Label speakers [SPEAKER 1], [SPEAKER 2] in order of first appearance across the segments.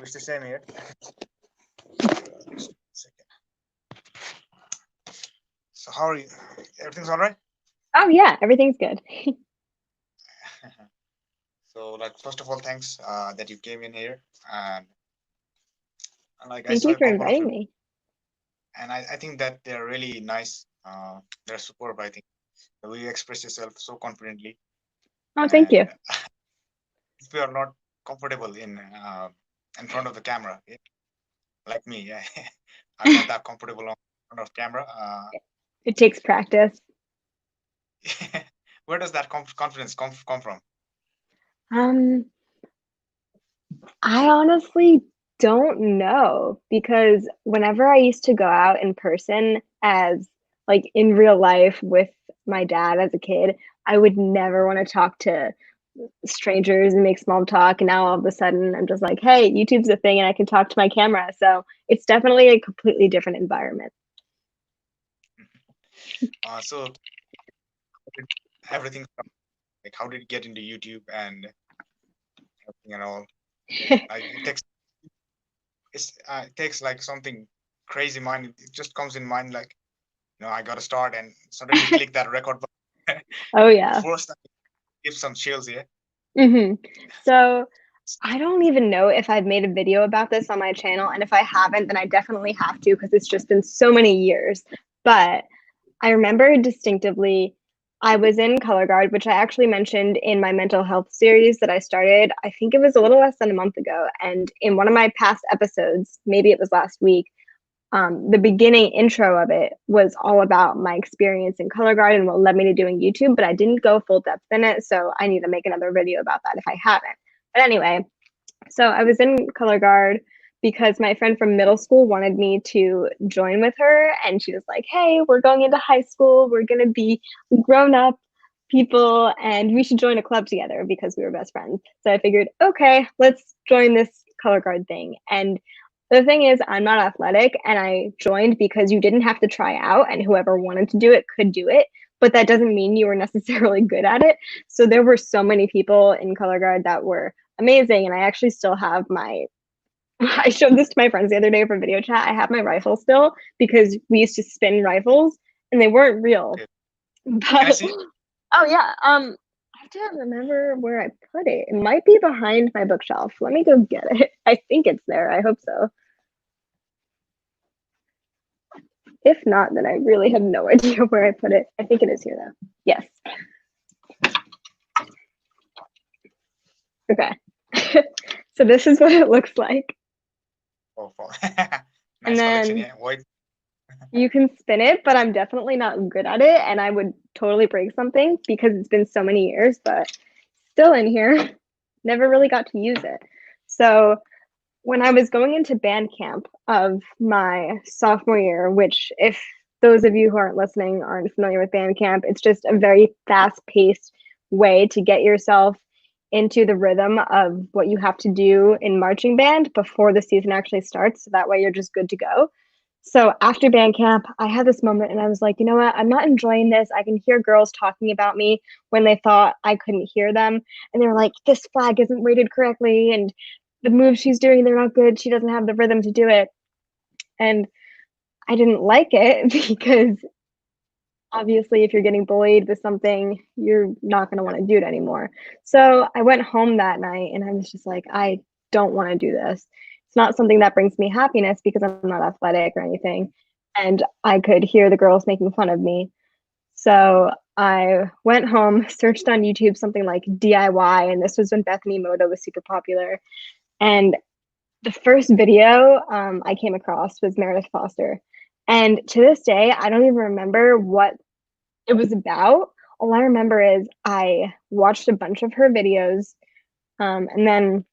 [SPEAKER 1] Wish the same here. Second. So how are you? Everything's all right?
[SPEAKER 2] Oh yeah, everything's good.
[SPEAKER 1] So like first of all, thanks that you came in here, and like I
[SPEAKER 2] Thank
[SPEAKER 1] saw
[SPEAKER 2] you
[SPEAKER 1] a
[SPEAKER 2] for
[SPEAKER 1] couple of
[SPEAKER 2] inviting
[SPEAKER 1] your,
[SPEAKER 2] me.
[SPEAKER 1] and I think that they're really nice. They're superb. I think the way you express yourself so confidently,
[SPEAKER 2] Oh, thank
[SPEAKER 1] and
[SPEAKER 2] you.
[SPEAKER 1] if you are not comfortable in front of the camera, yeah, like me, yeah, I'm not that comfortable on front of camera.
[SPEAKER 2] It takes practice.
[SPEAKER 1] Where does that confidence come from?
[SPEAKER 2] Um, I honestly don't know because whenever I used to go out in person as like in real life with my dad as a kid, I would never want to talk to strangers and make small talk. And now all of a sudden I'm just like, hey, YouTube's a thing and I can talk to my camera. So it's definitely a completely different environment.
[SPEAKER 1] So how did everything from, like how did you get into YouTube and everything and all? Like it takes like something crazy mind. It just comes in mind like I got to start and suddenly click that record button.
[SPEAKER 2] Oh
[SPEAKER 1] The
[SPEAKER 2] yeah.
[SPEAKER 1] first time give some chills here.
[SPEAKER 2] So I don't even know if I've made a video about this on my channel, and if I haven't, then I definitely have to because it's just been so many years. But I remember distinctively I was in color guard, which I actually mentioned in my mental health series that I started. I think it was a little less than a month ago. And in one of my past episodes, maybe it was last week, the beginning intro of it was all about my experience in color guard and what led me to doing YouTube, but I didn't go full depth in it. So I need to make another video about that if I haven't. But anyway, so I was in color guard because my friend from middle school wanted me to join with her. And she was like, hey, we're going into high school. We're going to be grown up people and we should join a club together because we were best friends. So I figured, okay, let's join this color guard thing. And the thing is, I'm not athletic and I joined because you didn't have to try out and whoever wanted to do it could do it. But that doesn't mean you were necessarily good at it. So there were so many people in color guard that were amazing. And I actually still have my, I showed this to my friends the other day for video chat. I have my rifle still because we used to spin rifles and they weren't real.
[SPEAKER 1] Okay. Can I
[SPEAKER 2] But
[SPEAKER 1] see?
[SPEAKER 2] oh yeah, I have to remember where I put it. It might be behind my bookshelf. Let me go get it. I think it's there. I hope so. If not, then I really have no idea where I put it. I think it is here though. Yes. Okay. So this is what it looks like.
[SPEAKER 1] Oh,
[SPEAKER 2] And
[SPEAKER 1] nice collection.
[SPEAKER 2] then
[SPEAKER 1] Yeah, white.
[SPEAKER 2] you can spin it, but I'm definitely not good at it. And I would totally break something because it's been so many years, but still in here. Never really got to use it. So when I was going into band camp of my sophomore year, which, if those of you who aren't listening aren't familiar with band camp, it's just a very fast paced way to get yourself into the rhythm of what you have to do in marching band before the season actually starts. So that way you're just good to go. So after band camp, I had this moment and I was like, you know what? I'm not enjoying this. I can hear girls talking about me when they thought I couldn't hear them. And they were like, this flag isn't weighted correctly. And the moves she's doing, they're not good. She doesn't have the rhythm to do it. And I didn't like it because obviously, if you're getting bullied with something, you're not going to want to do it anymore. So I went home that night and I was just like, I don't want to do this. It's not something that brings me happiness because I'm not athletic or anything. And I could hear the girls making fun of me. So I went home, searched on YouTube something like DIY, and this was when Bethany Moto was super popular. And the first video I came across was Meredith Foster. And to this day, I don't even remember what it was about. All I remember is I watched a bunch of her videos, and then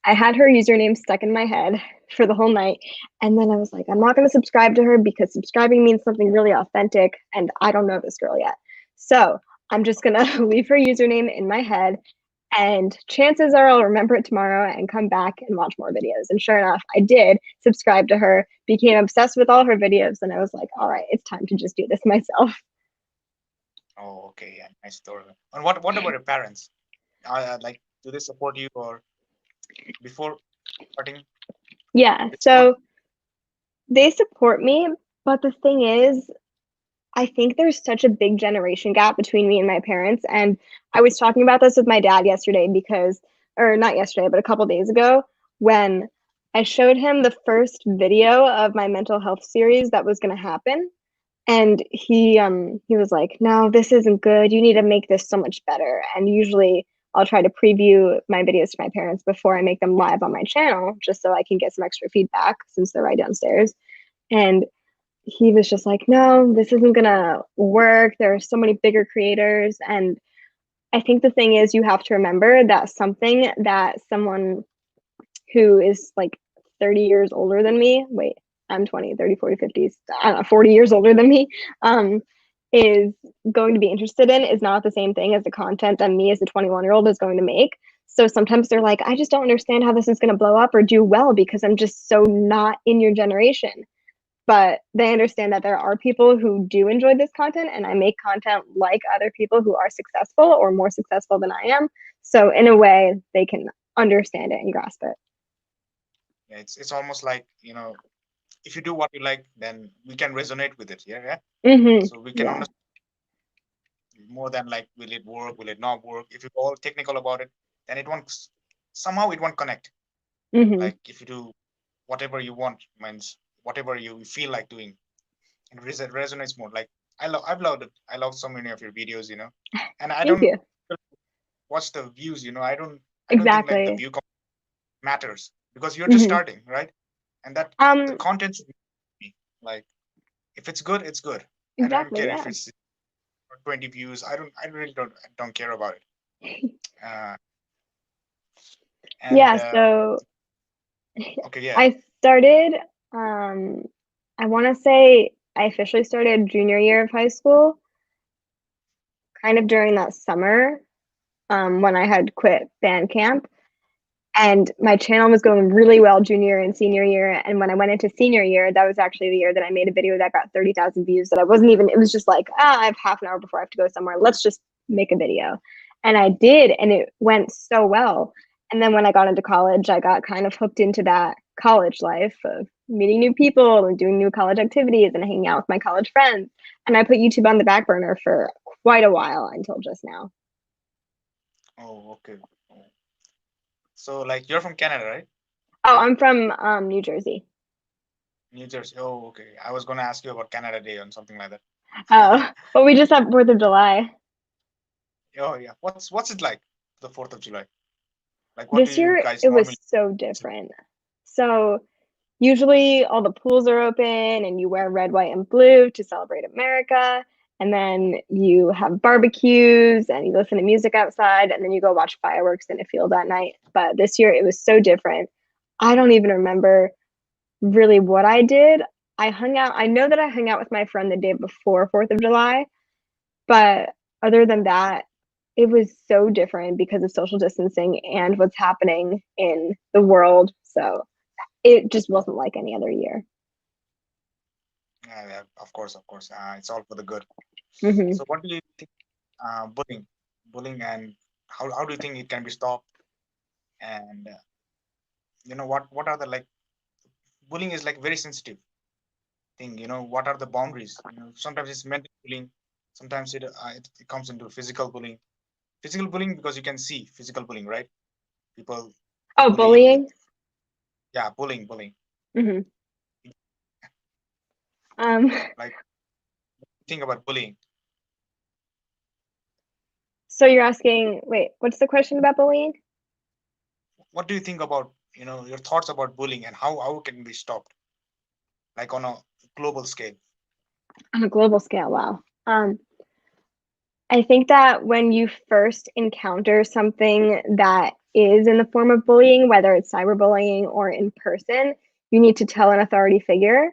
[SPEAKER 2] I had her username stuck in my head for the whole night. And then I was like, I'm not going to subscribe to her because subscribing means something really authentic, and I don't know this girl yet. So I'm just going to leave her username in my head. And chances are I'll remember it tomorrow and come back and watch more videos. And sure enough, I did subscribe to her, became obsessed with all her videos, and I was like, all right, it's time to just do this myself.
[SPEAKER 1] Oh, okay. Yeah, nice story. And what about your parents? Like, do they support you or before? Starting
[SPEAKER 2] Yeah,
[SPEAKER 1] with school?
[SPEAKER 2] so they support me, but the thing is, I think there's such a big generation gap between me and my parents. And I was talking about this with my dad yesterday because, or not yesterday, but a couple days ago, when I showed him the first video of my mental health series that was going to happen. And he was like, "No, this isn't good. You need to make this so much better." And usually I'll try to preview my videos to my parents before I make them live on my channel, just so I can get some extra feedback since they're right downstairs. And he was just like, "No, this isn't gonna work. There are so many bigger creators." And I think the thing is, you have to remember that something that someone who is like 30 years older than me, wait, I'm 20, 30, 40, 50, I don't know, 40 years older than me, um, is going to be interested in is not the same thing as the content that me as a 21-year-old is going to make. So sometimes they're like, I just don't understand how this is going to blow up or do well because I'm just so not in your generation. But they understand that there are people who do enjoy this content, and I make content like other people who are successful or more successful than I am. So in a way, they can understand it and grasp it.
[SPEAKER 1] Yeah, it's almost like, if you do what you like, then we can resonate with it. Yeah, yeah. So we can
[SPEAKER 2] Yeah.
[SPEAKER 1] understand more than like, will it work, will it not work? If you're all technical about it, then it won't, somehow it won't connect.
[SPEAKER 2] Hmm.
[SPEAKER 1] Like if you do whatever you want, means whatever you feel like doing, it resonates more. Like I've loved it. I love so many of your videos, and I
[SPEAKER 2] Thank
[SPEAKER 1] don't
[SPEAKER 2] you.
[SPEAKER 1] watch the views. I don't think like the
[SPEAKER 2] Exactly.
[SPEAKER 1] view matters because you're just
[SPEAKER 2] Hmm.
[SPEAKER 1] starting, right? And that the
[SPEAKER 2] Um,
[SPEAKER 1] content should be like, if it's good, it's good. I don't
[SPEAKER 2] exactly.
[SPEAKER 1] care if
[SPEAKER 2] Yeah.
[SPEAKER 1] it's 20 views. I really don't care about it. Uh, and
[SPEAKER 2] Yeah. So
[SPEAKER 1] okay, yeah.
[SPEAKER 2] I started, um, I want to say I officially started junior year of high school, kind of during that summer, when I had quit band camp. And my channel was going really well junior and senior year. And when I went into senior year, that was actually the year that I made a video that got 30,000 views. That I wasn't even, it was just like, I have half an hour before I have to go somewhere. Let's just make a video. And I did. And it went so well. And then when I got into college, I got kind of hooked into that college life of meeting new people and doing new college activities and hanging out with my college friends. And I put YouTube on the back burner for quite a while until just now.
[SPEAKER 1] Oh, okay. Oh. So like you're from Canada, right?
[SPEAKER 2] Oh, I'm from New Jersey.
[SPEAKER 1] New Jersey. Oh, okay. I was gonna ask you about Canada Day or something like
[SPEAKER 2] Oh,
[SPEAKER 1] that.
[SPEAKER 2] but we just have 4th of July.
[SPEAKER 1] Oh yeah. What's it like? The 4th of July. Like, what do
[SPEAKER 2] This
[SPEAKER 1] you
[SPEAKER 2] year
[SPEAKER 1] guys
[SPEAKER 2] it was
[SPEAKER 1] normally?
[SPEAKER 2] so different. So usually all the pools are open and you wear red, white, and blue to celebrate America. And then you have barbecues and you listen to music outside and then you go watch fireworks in a field at night. But this year it was so different. I don't even remember really what I did. I hung out, I know that I hung out with my friend the day before 4th of July, but other than that, it was so different because of social distancing and what's happening in the world. So it just wasn't like any other year.
[SPEAKER 1] Yeah, of course, of course. It's all for the good.
[SPEAKER 2] Hmm.
[SPEAKER 1] So, what do you think? Bullying, and how do you think it can be stopped? And what are the like? Bullying is like very sensitive thing. What are the boundaries? Sometimes it's mental bullying. Sometimes it comes into physical bullying. Physical bullying because you can see physical bullying, right? People
[SPEAKER 2] Oh,
[SPEAKER 1] bully you with,
[SPEAKER 2] bullying.
[SPEAKER 1] yeah, bullying.
[SPEAKER 2] Hmm. Um,
[SPEAKER 1] Like, think about bullying.
[SPEAKER 2] so you're asking, wait, what's the question about bullying
[SPEAKER 1] What do you think about, your thoughts about bullying and how it can be stopped, like on a global scale?
[SPEAKER 2] on a global scale? Wow. I think that when you first encounter something that is in the form of bullying, whether it's cyberbullying or in person, you need to tell an authority figure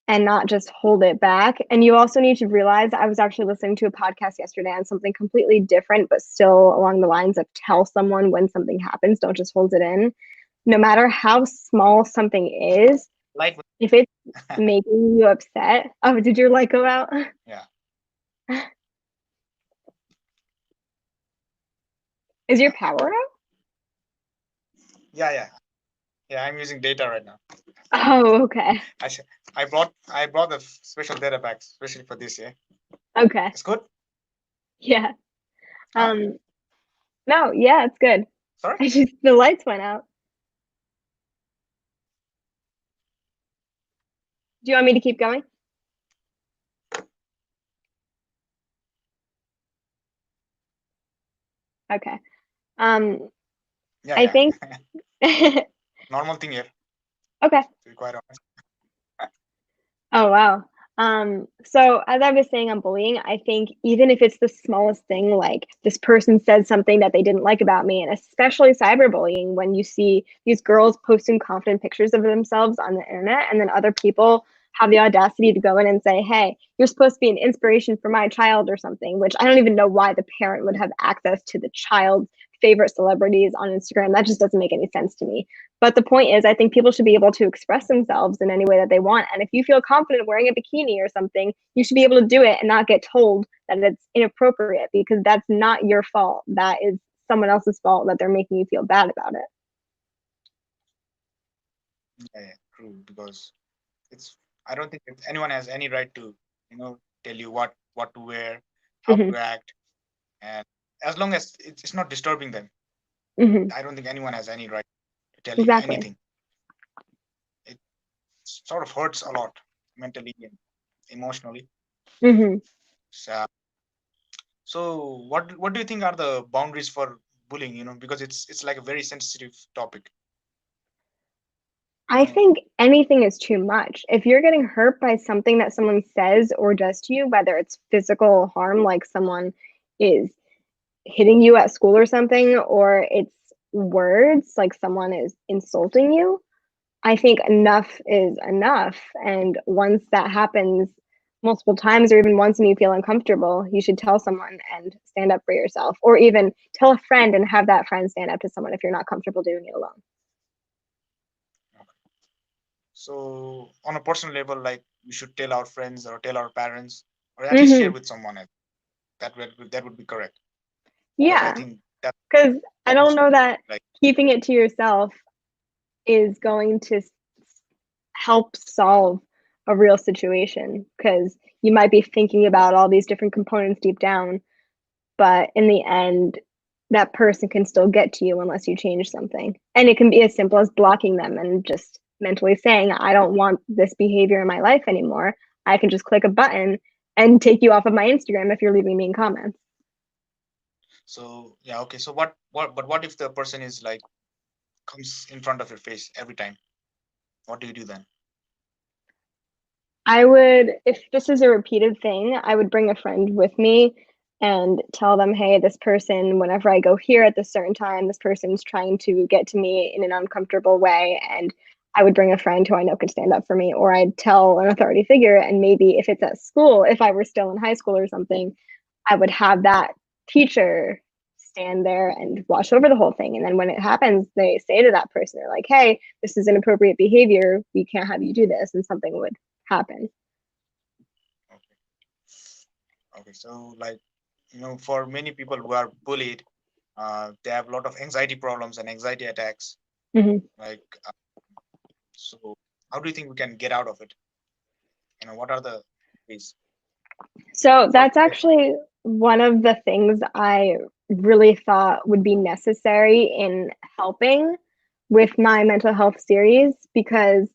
[SPEAKER 2] and not just hold it back. And you also need to realize I was actually listening to a podcast yesterday on something completely different, but still along the lines of tell someone when something happens, don't just hold it in. No matter how small something is,
[SPEAKER 1] Like,
[SPEAKER 2] if it's making you upset. Oh, did your light go out?
[SPEAKER 1] yeah,
[SPEAKER 2] Is your power out?
[SPEAKER 1] yeah, yeah. Yeah, I'm using data right now.
[SPEAKER 2] Oh, okay.
[SPEAKER 1] I s- I brought the special data packs especially for this. Yeah,
[SPEAKER 2] Okay.
[SPEAKER 1] it's good.
[SPEAKER 2] Yeah.
[SPEAKER 1] Huh?
[SPEAKER 2] Um, no, yeah, it's good.
[SPEAKER 1] Sorry.
[SPEAKER 2] I just the lights went out. Do you want me to keep going? Okay. Um,
[SPEAKER 1] Yeah,
[SPEAKER 2] I
[SPEAKER 1] yeah.
[SPEAKER 2] think okay.
[SPEAKER 1] Normal thing here. To be quite honest.
[SPEAKER 2] Oh, wow. So as I was saying on bullying, I think even if it's the smallest thing, like this person said something that they didn't like about me, and especially cyberbullying, when you see these girls posting confident pictures of themselves on the internet, and then other people have the audacity to go in and say, hey, you're supposed to be an inspiration for my child or something, which I don't even know why the parent would have access to the child's favorite celebrities on Instagram. That just doesn't make any sense to me. But the point is, I think people should be able to express themselves in any way that they want. And if you feel confident wearing a bikini or something, you should be able to do it and not get told that it's inappropriate because that's not your fault. That is someone else's fault that they're making you feel bad about it.
[SPEAKER 1] Yeah, yeah, true. Because it's I don't think anyone has any right to tell you what to wear, how
[SPEAKER 2] Hmm.
[SPEAKER 1] to act, and as long as it's not disturbing them,
[SPEAKER 2] Hmm.
[SPEAKER 1] I don't think anyone has any right to tell you
[SPEAKER 2] Exactly.
[SPEAKER 1] anything. It sort of hurts a lot mentally and emotionally.
[SPEAKER 2] Hmm.
[SPEAKER 1] So, so what do you think are the boundaries for bullying? Because it's like a very sensitive topic. You
[SPEAKER 2] I
[SPEAKER 1] know,
[SPEAKER 2] think anything is too much. If you're getting hurt by something that someone says or does to you, whether it's physical harm, like someone is hitting you at school or something, or it's words, like someone is insulting you, I think enough is enough. And once that happens multiple times, or even once and you feel uncomfortable, you should tell someone and stand up for yourself, or even tell a friend and have that friend stand up to someone if you're not comfortable doing it alone.
[SPEAKER 1] so on a personal level, like we should tell our friends or tell our parents or at least share
[SPEAKER 2] Hmm.
[SPEAKER 1] with someone else. That would be correct because I
[SPEAKER 2] Yeah,
[SPEAKER 1] think that
[SPEAKER 2] because I don't
[SPEAKER 1] most
[SPEAKER 2] know
[SPEAKER 1] people
[SPEAKER 2] that
[SPEAKER 1] like.
[SPEAKER 2] keeping it to yourself is going to help solve a real situation because you might be thinking about all these different components deep down, but in the end, that person can still get to you unless you change something. And it can be as simple as blocking them and just mentally saying, I don't want this behavior in my life anymore. I can just click a button and take you off of my Instagram if you're leaving me in comments.
[SPEAKER 1] So yeah, okay. So what if the person is like comes in front of your face every time? What do you do then?
[SPEAKER 2] I would, if this is a repeated thing, I would bring a friend with me and tell them, hey, this person, whenever I go here at this certain time, this person's trying to get to me in an uncomfortable way. And I would bring a friend who I know could stand up for me, or I'd tell an authority figure. And maybe if it's at school, if I were still in high school or something, I would have that teacher stand there and watch over the whole thing. And then when it happens, they say to that person, they're like, hey, this is inappropriate behavior. We can't have you do this. And something would happen.
[SPEAKER 1] Okay. Okay. So like for many people who are bullied, they have a lot of anxiety problems and anxiety attacks.
[SPEAKER 2] Mhm.
[SPEAKER 1] Like so, how do you think we can get out of it? What are the ways?
[SPEAKER 2] So
[SPEAKER 1] For
[SPEAKER 2] that's actually one of the things I really thought would be necessary in helping with my mental health series because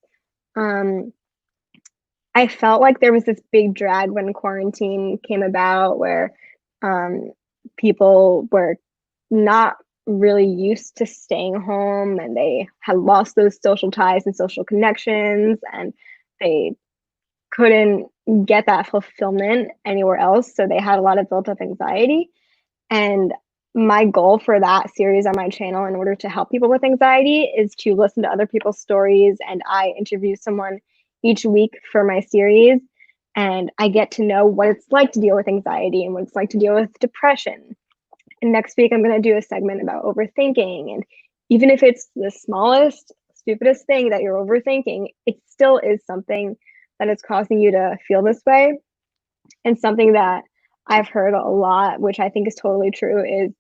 [SPEAKER 2] um, I felt like there was this big drag when quarantine came about where um, people were not really used to staying home and they had lost those social ties and social connections and they couldn't get that fulfillment anywhere else. So they had a lot of built up anxiety. And my goal for that series on my channel, in order to help people with anxiety, is to listen to other people's stories. And I interview someone each week for my series. And I get to know what it's like to deal with anxiety and what it's like to deal with depression. And next week, I'm going to do a segment about overthinking. And even if it's the smallest, stupidest thing that you're overthinking, it still is something that is causing you to feel this way. And something that I've heard a lot, which I think is totally true, is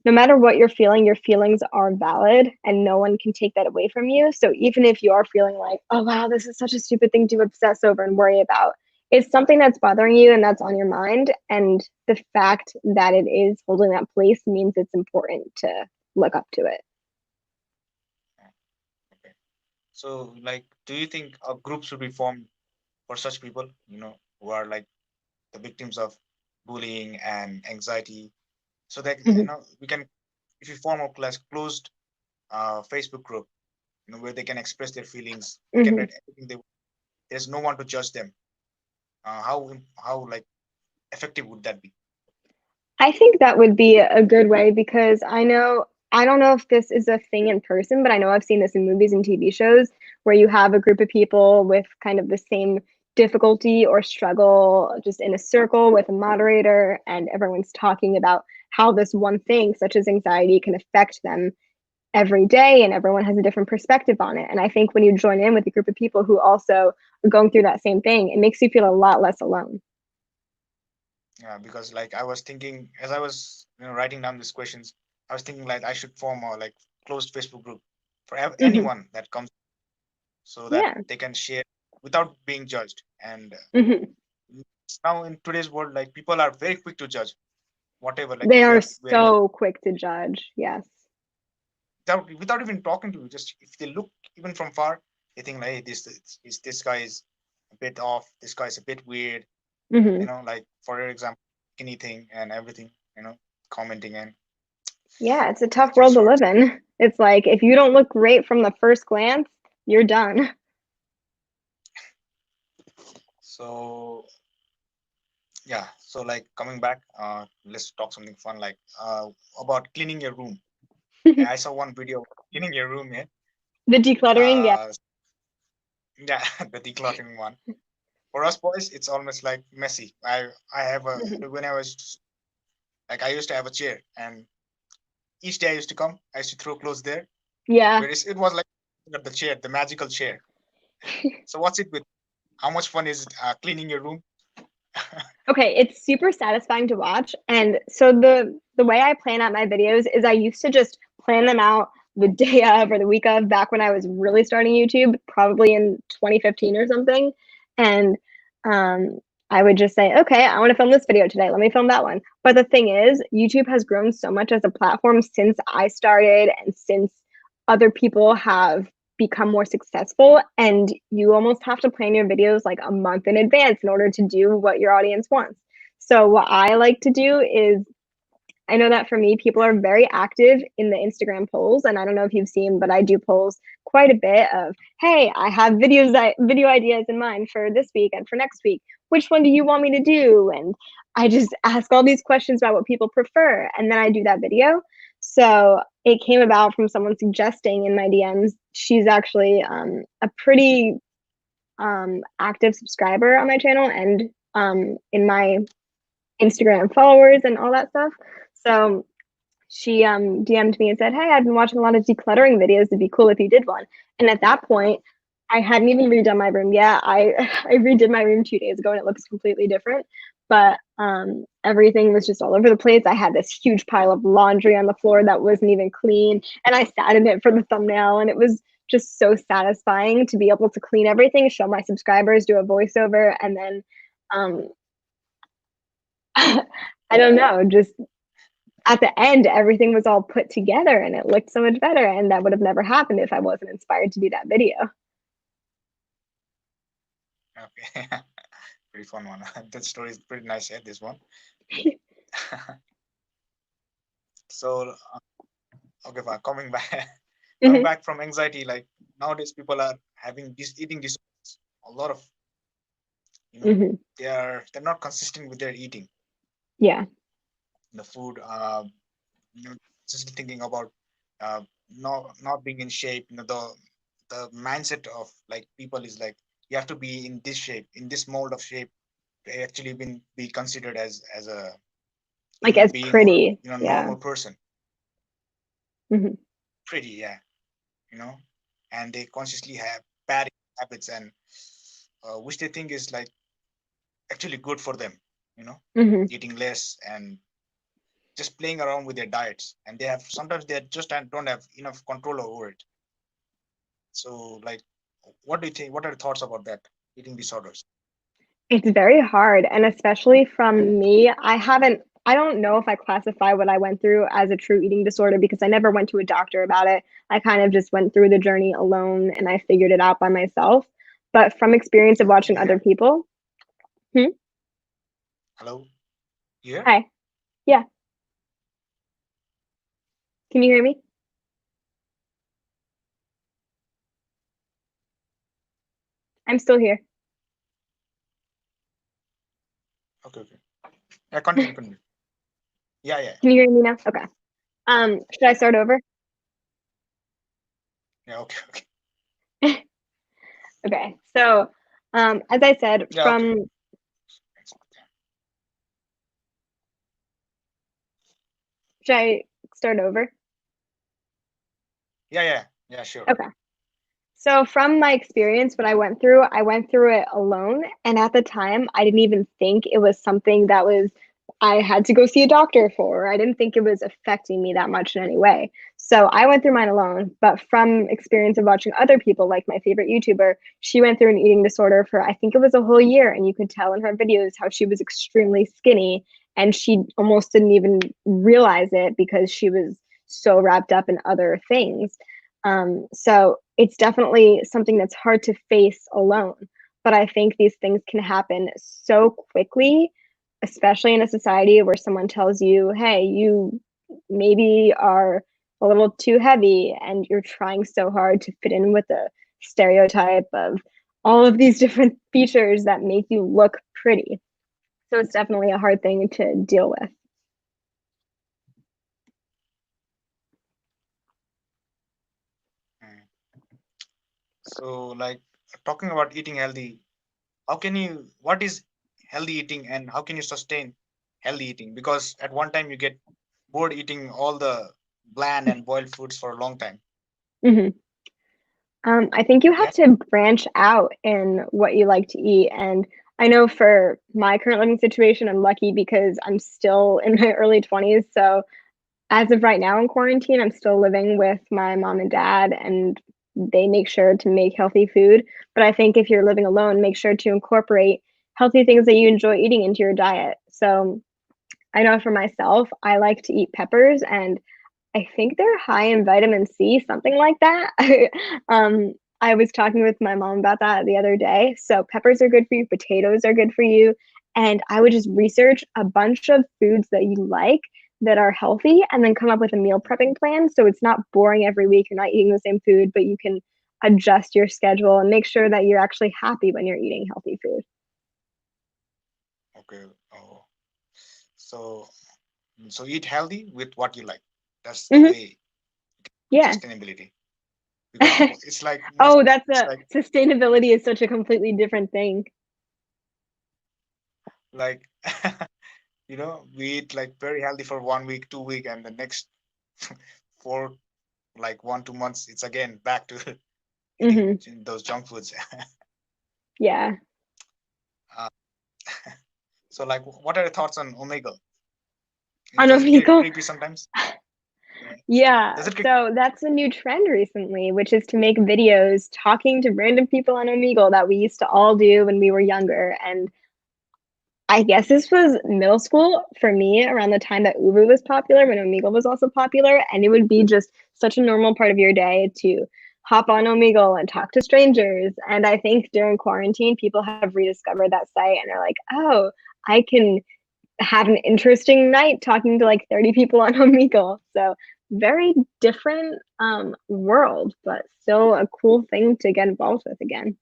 [SPEAKER 2] no matter what you're feeling, your feelings are valid and no one can take that away from you. So even if you are feeling like, oh, wow, this is such a stupid thing to obsess over and worry about, it's something that's bothering you and that's on your mind. And the fact that it is holding that place means it's important to look up to it.
[SPEAKER 1] Yeah, okay. So, like, do you think a group should be formed for such people, who are like the victims of bullying and anxiety, so that
[SPEAKER 2] Mhm.
[SPEAKER 1] we can, if we form a class closed Facebook group, where they can express their feelings, they can
[SPEAKER 2] Mhm.
[SPEAKER 1] write everything they. There's no one to judge them. How like effective would that be?
[SPEAKER 2] I think that would be a good way because I don't know if this is a thing in person, but I know I've seen this in movies and TV shows where you have a group of people with kind of the same difficulty or struggle just in a circle with a moderator, and everyone's talking about how this one thing, such as anxiety, can affect them every day, and everyone has a different perspective on it. And I think when you join in with a group of people who also are going through that same thing, it makes you feel a lot less alone.
[SPEAKER 1] Yeah, because like I was thinking as I was writing down these questions, I was thinking like I should form a like closed Facebook group for
[SPEAKER 2] Hmm.
[SPEAKER 1] anyone that comes, so that
[SPEAKER 2] Yeah.
[SPEAKER 1] they can share without being judged. And
[SPEAKER 2] Hmm.
[SPEAKER 1] now in today's world, like people are very quick to judge whatever, like
[SPEAKER 2] They
[SPEAKER 1] if
[SPEAKER 2] are
[SPEAKER 1] you're wearing a
[SPEAKER 2] so quick to judge. Yes.
[SPEAKER 1] without even talking to you, just if they look even from far, they think like, hey, this guy is a bit off, this guy is a bit weird,
[SPEAKER 2] Hmm.
[SPEAKER 1] like for example, anything and everything, commenting, and
[SPEAKER 2] Yeah, it's a tough
[SPEAKER 1] it just
[SPEAKER 2] world to
[SPEAKER 1] hurts.
[SPEAKER 2] live in. It's like if you don't look great from the first glance, you're done.
[SPEAKER 1] So yeah, so like coming back, let's talk something fun, like about cleaning your room.
[SPEAKER 2] The
[SPEAKER 1] I saw one video of cleaning your room, yeah.
[SPEAKER 2] decluttering, yeah.
[SPEAKER 1] uh yeah, the decluttering one. For us boys, it's almost like messy. I have a
[SPEAKER 2] Mhm.
[SPEAKER 1] when I was like, I used to have a chair, and each day I used to come, I used to throw clothes there,
[SPEAKER 2] Yeah.
[SPEAKER 1] whereas it was like the chair, the magical chair. So what's it with? How much fun is it cleaning your room?
[SPEAKER 2] Okay, it's super satisfying to watch. And so the way I plan out my videos is I used to just plan them out the day of or the week of back when I was really starting YouTube, probably in 2015 or something. And um I would just say, okay, I want to film this video today. Let me film that one. But the thing is, YouTube has grown so much as a platform since I started and since other people have become more successful, and you almost have to plan your videos like a month in advance in order to do what your audience wants. So what I like to do is, I know that for me, people are very active in the Instagram polls, and I don't know if you've seen, but I do polls quite a bit of, hey, I have video ideas in mind for this week and for next week. Which one do you want me to do? And I just ask all these questions about what people prefer, and then I do that video. So it came about from someone suggesting in my DMs. She's actually a pretty active subscriber on my channel and in my Instagram followers and all that stuff. So she DM'd me and said, "Hey, I've been watching a lot of decluttering videos. It'd be cool if you did one." And at that point, I hadn't even redone my room yet. I redid my room 2 days ago, and it looks completely different. But everything was just all over the place. I had this huge pile of laundry on the floor that wasn't even clean, and I sat in it for the thumbnail, and it was just so satisfying to be able to clean everything, show my subscribers, do a voiceover, and then um, I don't know, just at the end, everything was all put together and it looked so much better. And that would have never happened if I wasn't inspired to do that video.
[SPEAKER 1] Okay, pretty fun one. That story is pretty nice. Yeah, this one. So okay, fine. Coming back, coming
[SPEAKER 2] Hmm.
[SPEAKER 1] back from anxiety, like nowadays people are having this eating disorders. A lot of you know
[SPEAKER 2] Hmm.
[SPEAKER 1] they're not consistent with their eating
[SPEAKER 2] Yeah.
[SPEAKER 1] the food. Just thinking about not being in shape. The mindset of like people is like you have to be in this shape, in this mold of shape to actually be considered as a
[SPEAKER 2] Like
[SPEAKER 1] human
[SPEAKER 2] as
[SPEAKER 1] being, or
[SPEAKER 2] pretty. Yeah.
[SPEAKER 1] normal person.
[SPEAKER 2] Hmm.
[SPEAKER 1] Pretty, yeah, you know, and they consciously have bad habits, and which they think is like actually good for them, you know,
[SPEAKER 2] Hmm.
[SPEAKER 1] eating less and just playing around with their diets, and they have sometimes they just don't have enough control over it. So like, what do you think? What are your thoughts about that eating disorders?
[SPEAKER 2] It's very hard, and especially from me, I don't know if I classify what I went through as a true eating disorder because I never went to a doctor about it. I kind of just went through the journey alone and I figured it out by myself. But from experience of
[SPEAKER 1] Can
[SPEAKER 2] watching
[SPEAKER 1] you
[SPEAKER 2] other
[SPEAKER 1] hear?
[SPEAKER 2] people, hmm?
[SPEAKER 1] Hello, you here?
[SPEAKER 2] Hi. Yeah, can you hear me? I'm still here.
[SPEAKER 1] Okay, okay. Yeah, continue, continue. Yeah, yeah,
[SPEAKER 2] Can you hear me now? Okay. Should I start over?
[SPEAKER 1] yeah. Okay, okay.
[SPEAKER 2] Okay. So, as I said,
[SPEAKER 1] Yeah, okay.
[SPEAKER 2] from should I start over?
[SPEAKER 1] Yeah, yeah, yeah. Sure.
[SPEAKER 2] Okay. So from my experience, what I went through it alone. And at the time, I didn't even think it was something that was I had to go see a doctor for. I didn't think it was affecting me that much in any way. So I went through mine alone. But from experience of watching other people, like my favorite YouTuber, she went through an eating disorder for I think it was a whole year. And you could tell in her videos how she was extremely skinny and she almost didn't even realize it because she was so wrapped up in other things. So it's definitely something that's hard to face alone. But I think these things can happen so quickly, especially in a society where someone tells you, hey, you maybe are a little too heavy and you're trying so hard to fit in with the stereotype of all of these different features that make you look pretty. So it's definitely a hard thing to deal with.
[SPEAKER 1] Mm. So like, talking about eating healthy, how can you? What is healthy eating, and how can you sustain healthy eating? Because at one time you get bored eating all the bland and boiled foods for a long time.
[SPEAKER 2] Mm-hmm. I think you have
[SPEAKER 1] Yeah.
[SPEAKER 2] to branch out in what you like to eat. And I know for my current living situation, I'm lucky because I'm still in my early 20s. So as of right now in quarantine, I'm still living with my mom and dad, and they make sure to make healthy food. But I think if you're living alone, make sure to incorporate healthy things that you enjoy eating into your diet. So I know for myself, I like to eat peppers and I think they're high in vitamin C, something like that. I was talking with my mom about that the other day. So peppers are good for you, potatoes are good for you, and I would just research a bunch of foods that you like that are healthy and then come up with a meal prepping plan so it's not boring every week. You're not eating the same food, but you can adjust your schedule and make sure that you're actually happy when you're eating healthy food.
[SPEAKER 1] Okay. Oh, so so eat healthy with what you like. That's the
[SPEAKER 2] Hmm.
[SPEAKER 1] way
[SPEAKER 2] Yeah.
[SPEAKER 1] sustainability. Because it's like most.
[SPEAKER 2] Oh, that's
[SPEAKER 1] It's
[SPEAKER 2] a
[SPEAKER 1] like
[SPEAKER 2] sustainability is such a completely different thing.
[SPEAKER 1] like we eat like very healthy for 1 week, 2 week, and the next for like 1 2 months, it's again back to eating
[SPEAKER 2] Hmm.
[SPEAKER 1] those junk foods.
[SPEAKER 2] Yeah.
[SPEAKER 1] uh, so like, what are your thoughts on Omega?
[SPEAKER 2] On
[SPEAKER 1] Does it get
[SPEAKER 2] Omegle.
[SPEAKER 1] creepy sometimes? Yeah.
[SPEAKER 2] Yeah,
[SPEAKER 1] Does it get
[SPEAKER 2] so that's a new trend recently, which is to make videos talking to random people on Omegle that we used to all do when we were younger. And I guess this was middle school for me around the time that Uber was popular, when Omegle was also popular. And it would be just such a normal part of your day to hop on Omegle and talk to strangers. And I think during quarantine, people have rediscovered that site and they're like, oh, I can had an interesting night talking to like 30 people on Omegle. So very different world, but still a cool thing to get involved with again.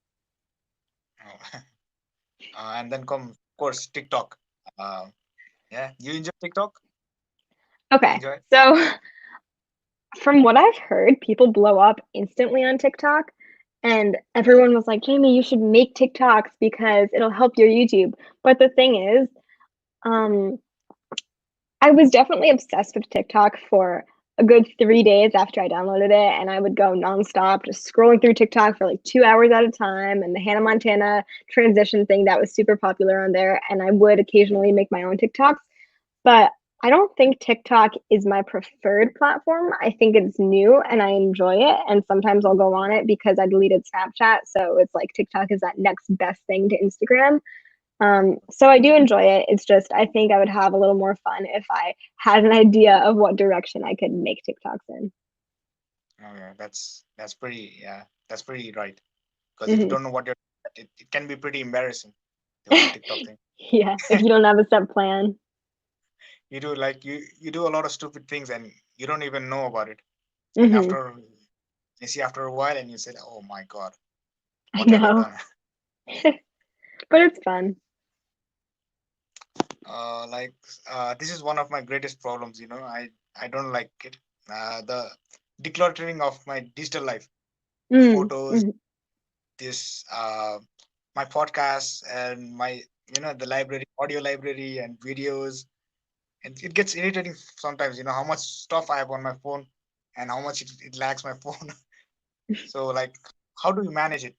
[SPEAKER 1] uh, and then come, of course, TikTok. uh, yeah, you enjoy TikTok? Do you
[SPEAKER 2] Okay,
[SPEAKER 1] enjoy it?
[SPEAKER 2] so from what I've heard, people blow up instantly on TikTok. And everyone was like, Jamie, you should make TikToks because it'll help your YouTube. But the thing is, um, I was definitely obsessed with TikTok for a good 3 days after I downloaded it, and I would go nonstop, just scrolling through TikTok for like 2 hours at a time. And the Hannah Montana transition thing that was super popular on there, and I would occasionally make my own TikToks. But I don't think TikTok is my preferred platform. I think it's new and I enjoy it. And sometimes I'll go on it because I deleted Snapchat. So it's like TikTok is that next best thing to Instagram. So I do enjoy it. It's just I think I would have a little more fun if I had an idea of what direction I could make TikToks in.
[SPEAKER 1] Oh yeah, that's pretty, yeah, that's pretty right. Because if you
[SPEAKER 2] Hmm.
[SPEAKER 1] don't know what you're, it can be pretty embarrassing, the whole TikTok thing.
[SPEAKER 2] Yeah, if you don't have a set plan.
[SPEAKER 1] You do like you do a lot of stupid things and you don't even know about it. And
[SPEAKER 2] Hmm.
[SPEAKER 1] after you see after a while and you said, "Oh my God,
[SPEAKER 2] I
[SPEAKER 1] what have I
[SPEAKER 2] know,
[SPEAKER 1] done?"
[SPEAKER 2] but it's fun.
[SPEAKER 1] Like this is one of my greatest problems. I don't like it. The decluttering of my digital life, the
[SPEAKER 2] Mm,
[SPEAKER 1] photos,
[SPEAKER 2] mhm.
[SPEAKER 1] this my podcasts and my the library, audio library and videos, and it gets irritating sometimes. How much stuff I have on my phone and how much it lags my phone. So like, how do you manage it?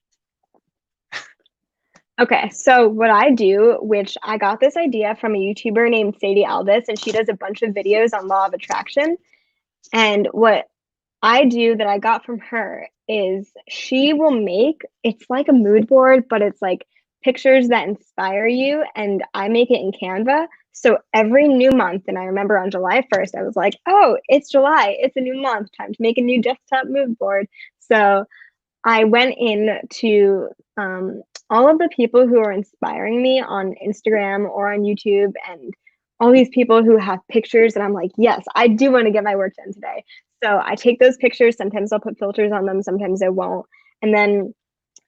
[SPEAKER 2] Okay, so what I do, which I got this idea from a YouTuber named Sadie Albus, and she does a bunch of videos on law of attraction. And what I do that I got from her is she will make it's like a mood board, but it's like pictures that inspire you. And I make it in Canva. So every new month, and I remember on July 1st, I was like, oh, it's July, it's a new month, time to make a new desktop mood board. So I went in to all of the people who are inspiring me on Instagram or on YouTube and all these people who have pictures and I'm like, yes, I do want to get my work done today. So I take those pictures. Sometimes I'll put filters on them, sometimes I won't. And then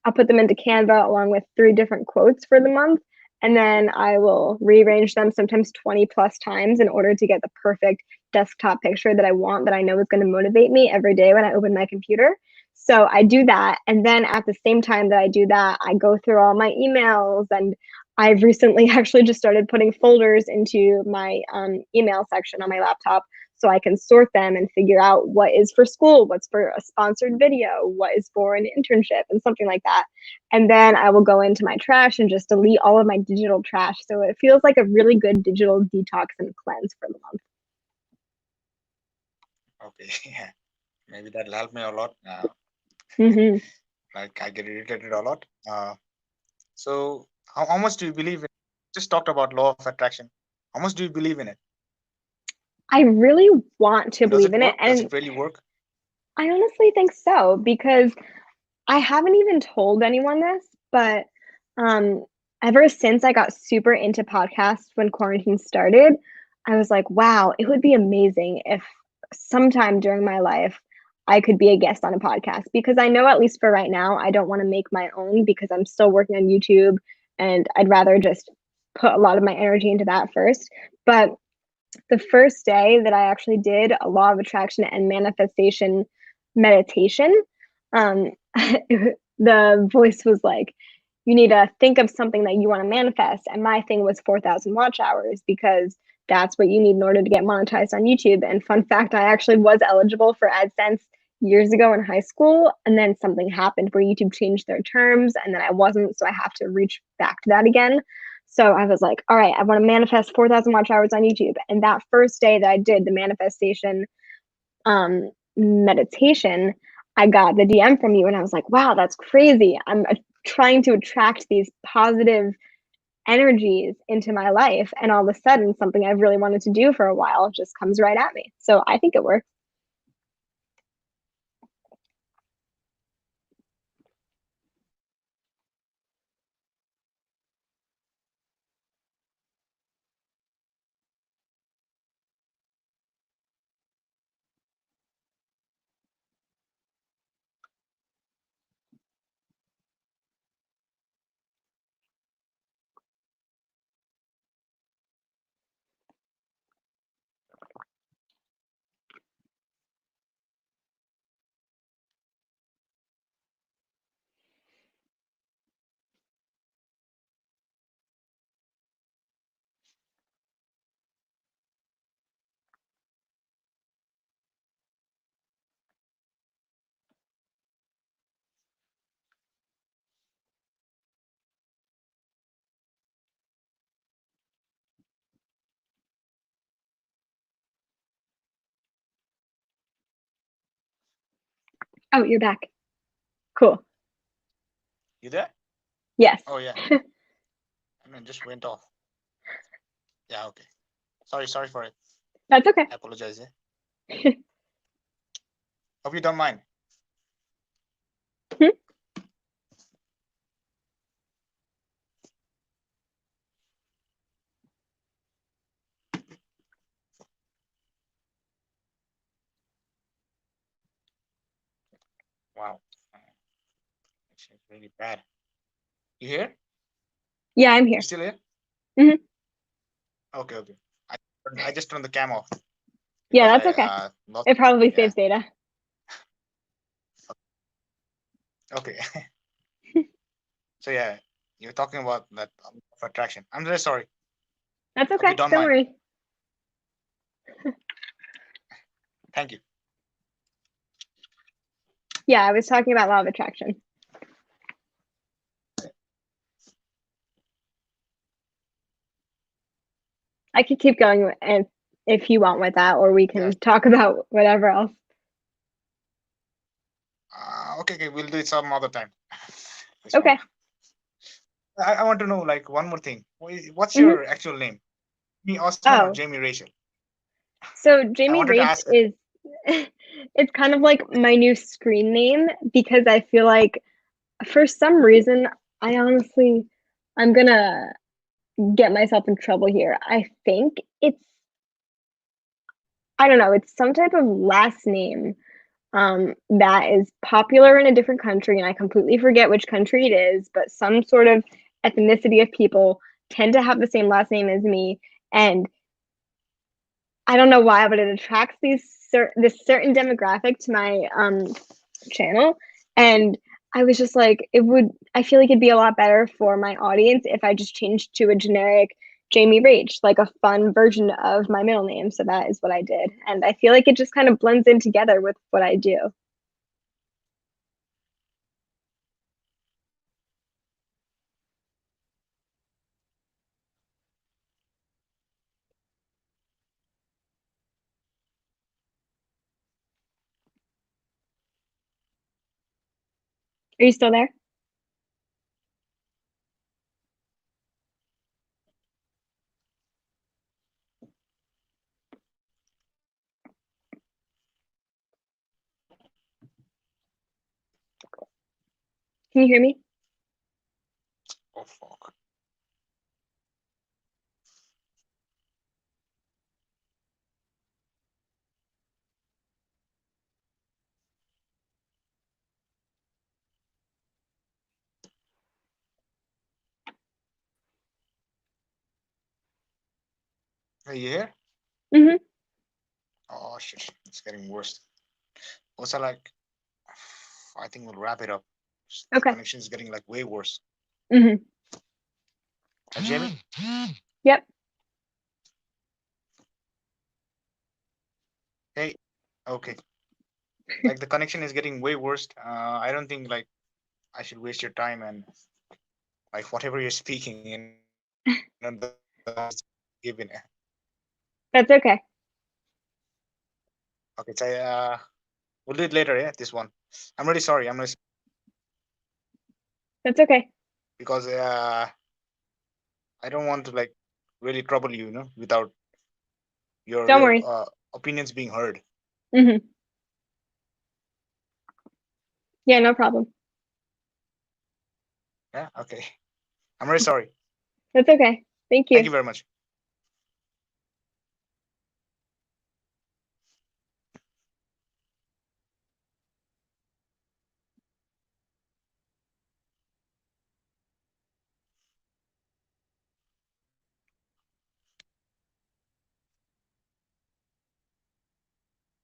[SPEAKER 2] I'll put them into Canva along with 3 different quotes for the month. And then I will rearrange them sometimes 20 plus times in order to get the perfect desktop picture that I want that I know is going to motivate me every day when I open my computer. So I do that. And then at the same time that I do that, I go through all my emails and I've recently actually just started putting folders into my email section on my laptop so I can sort them and figure out what is for school, what's for a sponsored video, what is for an internship, and something like that. And then I will go into my trash and just delete all of my digital trash. So it feels like a really good digital detox and cleanse for the month.
[SPEAKER 1] Okay, yeah, maybe that'll help me a lot.
[SPEAKER 2] Mm-hmm.
[SPEAKER 1] Like I get irritated a lot. So how much do you believe in? Just talked about law of attraction. How much do you believe in it?
[SPEAKER 2] I really want to
[SPEAKER 1] And does
[SPEAKER 2] believe
[SPEAKER 1] it
[SPEAKER 2] in it.
[SPEAKER 1] work? Does
[SPEAKER 2] And
[SPEAKER 1] it really work?
[SPEAKER 2] I honestly think so because I haven't even told anyone this, but um, ever since I got super into podcasts when quarantine started, I was like, wow, it would be amazing if sometime during my life I could be a guest on a podcast because I know, at least for right now, I don't want to make my own because I'm still working on YouTube and I'd rather just put a lot of my energy into that first. But the first day that I actually did a law of attraction and manifestation meditation, um, the voice was like, you need to think of something that you want to manifest. And my thing was 4,000 watch hours because that's what you need in order to get monetized on YouTube. And fun fact, I actually was eligible for AdSense years ago in high school. And then something happened where YouTube changed their terms and then I wasn't. So I have to reach back to that again. So I was like, all right, I want to manifest 4,000 watch hours on YouTube. And that first day that I did the manifestation meditation, I got the DM from you and I was like, wow, that's crazy. I'm trying to attract these positive energies into my life. And all of a sudden, something I've really wanted to do for a while just comes right at me. So I think it works. Oh, you're back. Cool.
[SPEAKER 1] You there?
[SPEAKER 2] Yes.
[SPEAKER 1] Oh yeah. I mean, just went off. Yeah. Okay. Sorry for it.
[SPEAKER 2] That's okay.
[SPEAKER 1] I apologize. Hope you don't mind.
[SPEAKER 2] Hmm?
[SPEAKER 1] Wow. It's really bad. You here?
[SPEAKER 2] Yeah, I'm
[SPEAKER 1] You
[SPEAKER 2] here.
[SPEAKER 1] still here?
[SPEAKER 2] Hmm.
[SPEAKER 1] Okay. Okay. I I just turned the cam off
[SPEAKER 2] Yeah,
[SPEAKER 1] because
[SPEAKER 2] that's
[SPEAKER 1] I
[SPEAKER 2] okay.
[SPEAKER 1] lost.
[SPEAKER 2] It probably
[SPEAKER 1] Yeah.
[SPEAKER 2] saves data.
[SPEAKER 1] Okay. So yeah, you're talking about that of attraction. I'm very sorry.
[SPEAKER 2] That's
[SPEAKER 1] Hope you
[SPEAKER 2] okay.
[SPEAKER 1] don't
[SPEAKER 2] Don't
[SPEAKER 1] mind.
[SPEAKER 2] worry.
[SPEAKER 1] Thank you.
[SPEAKER 2] Yeah, I was talking about law of attraction. I could keep going and if you want with that, or we
[SPEAKER 1] Yes.
[SPEAKER 2] can talk about whatever else.
[SPEAKER 1] Okay. Okay. We'll do it some other time. This one.
[SPEAKER 2] Okay.
[SPEAKER 1] I want to know like one more thing. What's
[SPEAKER 2] Hmm.
[SPEAKER 1] your actual name? Me Osman or
[SPEAKER 2] Oh,
[SPEAKER 1] Jamie Rachel?
[SPEAKER 2] so
[SPEAKER 1] I
[SPEAKER 2] Jamie
[SPEAKER 1] wanted to
[SPEAKER 2] Rach
[SPEAKER 1] ask that.
[SPEAKER 2] is it's kind of like my new screen name because I feel like for some reason I honestly I'm gonna get myself in trouble here. I think it's I don't know, it's some type of last name that is popular in a different country, and I completely forget which country it is, but some sort of ethnicity of people tend to have the same last name as me, and I don't know why, but it attracts this certain demographic to my channel, and I was just like, it would. I feel like it'd be a lot better for my audience if I just changed to a generic Jamie Rach, like a fun version of my middle name. So that is what I did, and I feel like it just kind of blends in together with what I do. Are you still there? Can you hear me?
[SPEAKER 1] Oh fuck. Hey, you here?
[SPEAKER 2] Mm-hmm.
[SPEAKER 1] Oh shit, it's getting worse. Also, like, I think we'll wrap it up. The
[SPEAKER 2] Okay.
[SPEAKER 1] connection is getting like way worse.
[SPEAKER 2] Mm-hmm.
[SPEAKER 1] Jamie?
[SPEAKER 2] Yep.
[SPEAKER 1] Hey. Okay. Like the connection is getting way worse. I don't think like I should waste your time and like whatever you're speaking, the given.
[SPEAKER 2] That's okay.
[SPEAKER 1] Okay, so we'll do it later. Yeah, this one. I'm really sorry. I'm really
[SPEAKER 2] That's okay.
[SPEAKER 1] because I don't want to like really trouble you, without your
[SPEAKER 2] Don't
[SPEAKER 1] real
[SPEAKER 2] worry.
[SPEAKER 1] opinions being heard.
[SPEAKER 2] Mm-hmm. Yeah, no problem.
[SPEAKER 1] Yeah. Okay. I'm really sorry.
[SPEAKER 2] That's okay. Thank
[SPEAKER 1] Thank
[SPEAKER 2] you.
[SPEAKER 1] you very much.